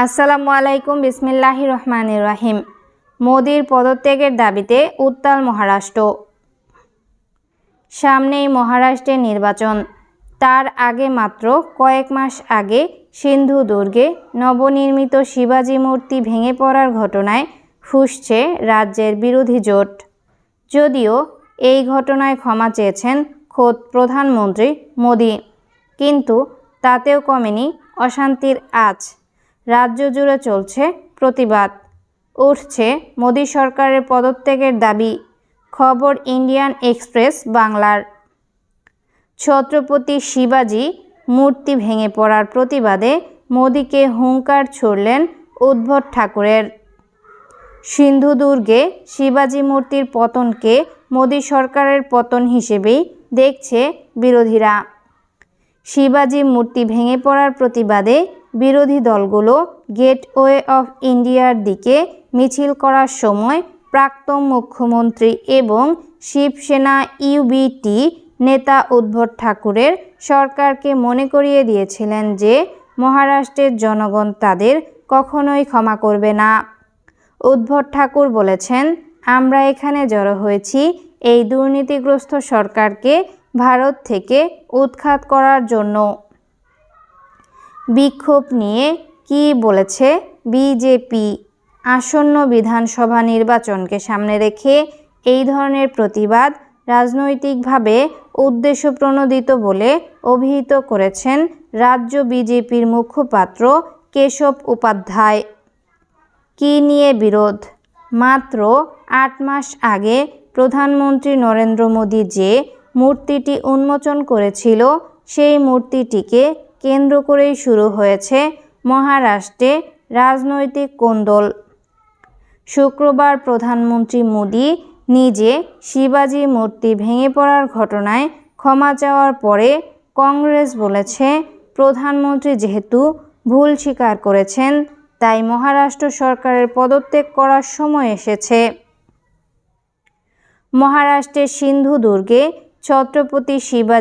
আসসালামু আলাইকুম। বিসমিল্লাহির রহমানির রহিম। মোদির পদত্যাগের দাবিতে উত্তাল মহারাষ্ট্র। সামনেই মহারাষ্ট্রের নির্বাচন। তার আগে মাত্র কয়েক মাস আগে সিন্ধুদুর্গে নবনির্মিত শিবাজি মূর্তি ভেঙে পড়ার ঘটনায় ফুঁসছে রাজ্যের বিরোধী জোট। যদিও এই ঘটনায় ক্ষমা চেয়েছেন খোদ প্রধানমন্ত্রী মোদি, কিন্তু তাতেও কমেনি অশান্তির আঁচ। রাজ্য জুড়ে চলছে প্রতিবাদ, উঠছে মোদি সরকারের পদত্যাগের দাবি। খবর ইন্ডিয়ান এক্সপ্রেস বাংলার। ছত্রপতি শিবাজি মূর্তি ভেঙে পড়ার প্রতিবাদে মোদিকে হুঙ্কার ছুড়লেন উদ্ধব ঠাকুরের। সিন্ধুদুর্গে শিবাজি মূর্তির পতনকে মোদি সরকারের পতন হিসেবেই দেখছে বিরোধীরা। শিবাজি মূর্তি ভেঙে পড়ার প্রতিবাদে বিরোধী দলগুলো গেটওয়ে অফ ইন্ডিয়ার দিকে মিছিল করার সময় প্রাক্তন মুখ্যমন্ত্রী এবং শিবসেনা ইউবিটি নেতা উদ্ধব ঠাকুরের সরকারকে মনে করিয়ে দিয়েছিলেন যে মহারাষ্ট্রের জনগণ তাদের কখনোই ক্ষমা করবে না। উদ্ধব ঠাকুর বলেছেন, আমরা এখানে জড়ো হয়েছি এই দুর্নীতিগ্রস্ত সরকারকে ভারত থেকে উৎখাত করার জন্য। বিক্ষোভ নিয়ে কি বলেছে বিজেপি? আসন্ন বিধানসভা নির্বাচনকে সামনে রেখে এই ধরনের প্রতিবাদ রাজনৈতিকভাবে উদ্দেশ্যপ্রণোদিত বলে অভিহিত করেছেন রাজ্য বিজেপির মুখপাত্র কেশব উপাধ্যায়। কি নিয়ে বিরোধ? মাত্র 8 মাস আগে প্রধানমন্ত্রী নরেন্দ্র মোদি যে মূর্তিটি উন্মোচন করেছিল, সেই মূর্তিটিকে কেন্দ্র করেই শুরু হয়েছে মহারাষ্ট্রে রাজনৈতিক কোন্দল। শুক্রবার প্রধানমন্ত্রী মোদি নিজে শিবাজি মূর্তি ভেঙে পড়ার ঘটনায় ক্ষমা চাওয়ার পরে কংগ্রেস বলেছে, প্রধানমন্ত্রী যেহেতু ভুল স্বীকার করেছেন, তাই মহারাষ্ট্র সরকারের পদত্যাগ করার সময় এসেছে। মহারাষ্ট্রের সিন্ধুদুর্গে ছত্রপতি শিবাজি